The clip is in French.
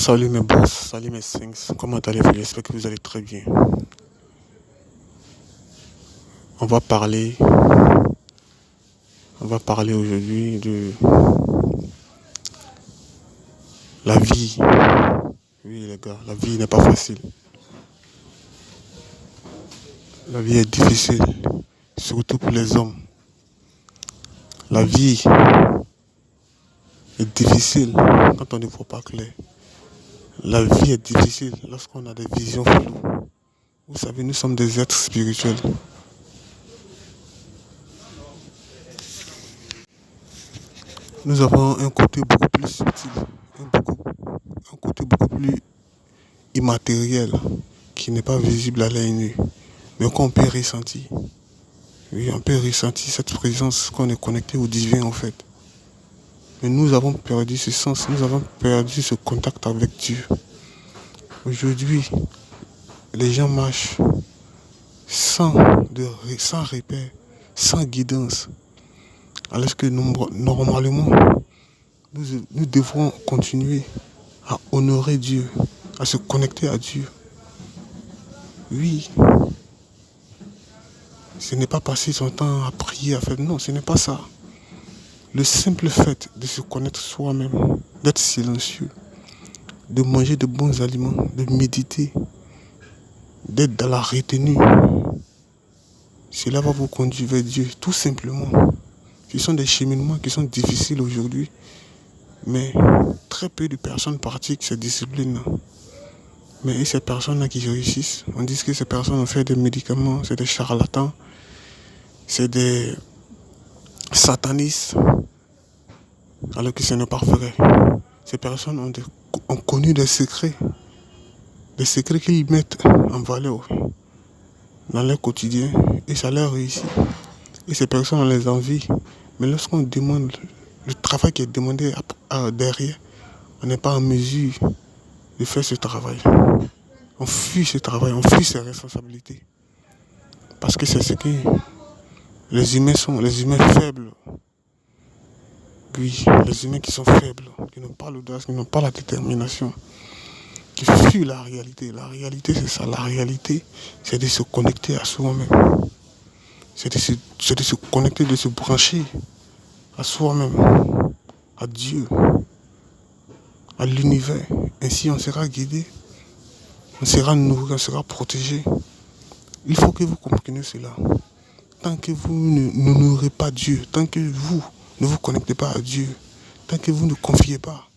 Salut mes boss, salut mes sphinx, comment allez-vous? J'espère que vous allez très bien. On va parler, on va parler aujourd'hui de la vie. Oui les gars, la vie n'est pas facile. La vie est difficile, surtout pour les hommes. La vie est difficile quand on ne voit pas clair. La vie est difficile lorsqu'on a des visions floues. Vous savez, nous sommes des êtres spirituels. Nous avons un côté beaucoup plus subtil, un côté beaucoup plus immatériel qui n'est pas visible à l'œil nu, mais qu'on peut ressentir. Oui, on peut ressentir cette présence qu'on est connecté au divin en fait. Mais nous avons perdu ce sens, nous avons perdu ce contact avec Dieu. Aujourd'hui, les gens marchent sans, sans repère, sans guidance. Alors que normalement, nous devrons continuer à honorer Dieu, à se connecter à Dieu. Oui, ce n'est pas passer son temps à prier, à faire. Non, ce n'est pas ça. Le simple fait de se connaître soi-même, d'être silencieux, de manger de bons aliments, de méditer, d'être dans la retenue, cela va vous conduire vers Dieu, tout simplement. Ce sont des cheminements qui sont difficiles aujourd'hui, mais très peu de personnes pratiquent cette discipline-là. Mais ces personnes-là qui réussissent, on dit que ces personnes ont fait des médicaments, c'est des charlatans, c'est des satanistes, alors que ce n'est pas vrai. Ces personnes ont connu des secrets qu'ils mettent en valeur dans leur quotidien et ça leur réussit. Et ces personnes, on les envie. Mais lorsqu'on demande le travail qui est demandé derrière, on n'est pas en mesure de faire ce travail. On fuit ce travail, on fuit ses responsabilités. Parce que c'est ce que les humains sont, les humains faibles. Oui, les humains qui sont faibles, qui n'ont pas l'audace, qui n'ont pas la détermination, qui fuient la réalité. La réalité, c'est ça. La réalité, c'est de se connecter à soi-même. C'est de se connecter, de se brancher à soi-même, à Dieu, à l'univers. Ainsi, on sera guidé, on sera nourri, on sera protégé. Il faut que vous compreniez cela. Tant que vous n'honorez pas Dieu, tant que vous ne vous connectez pas à Dieu, tant que vous ne confiez pas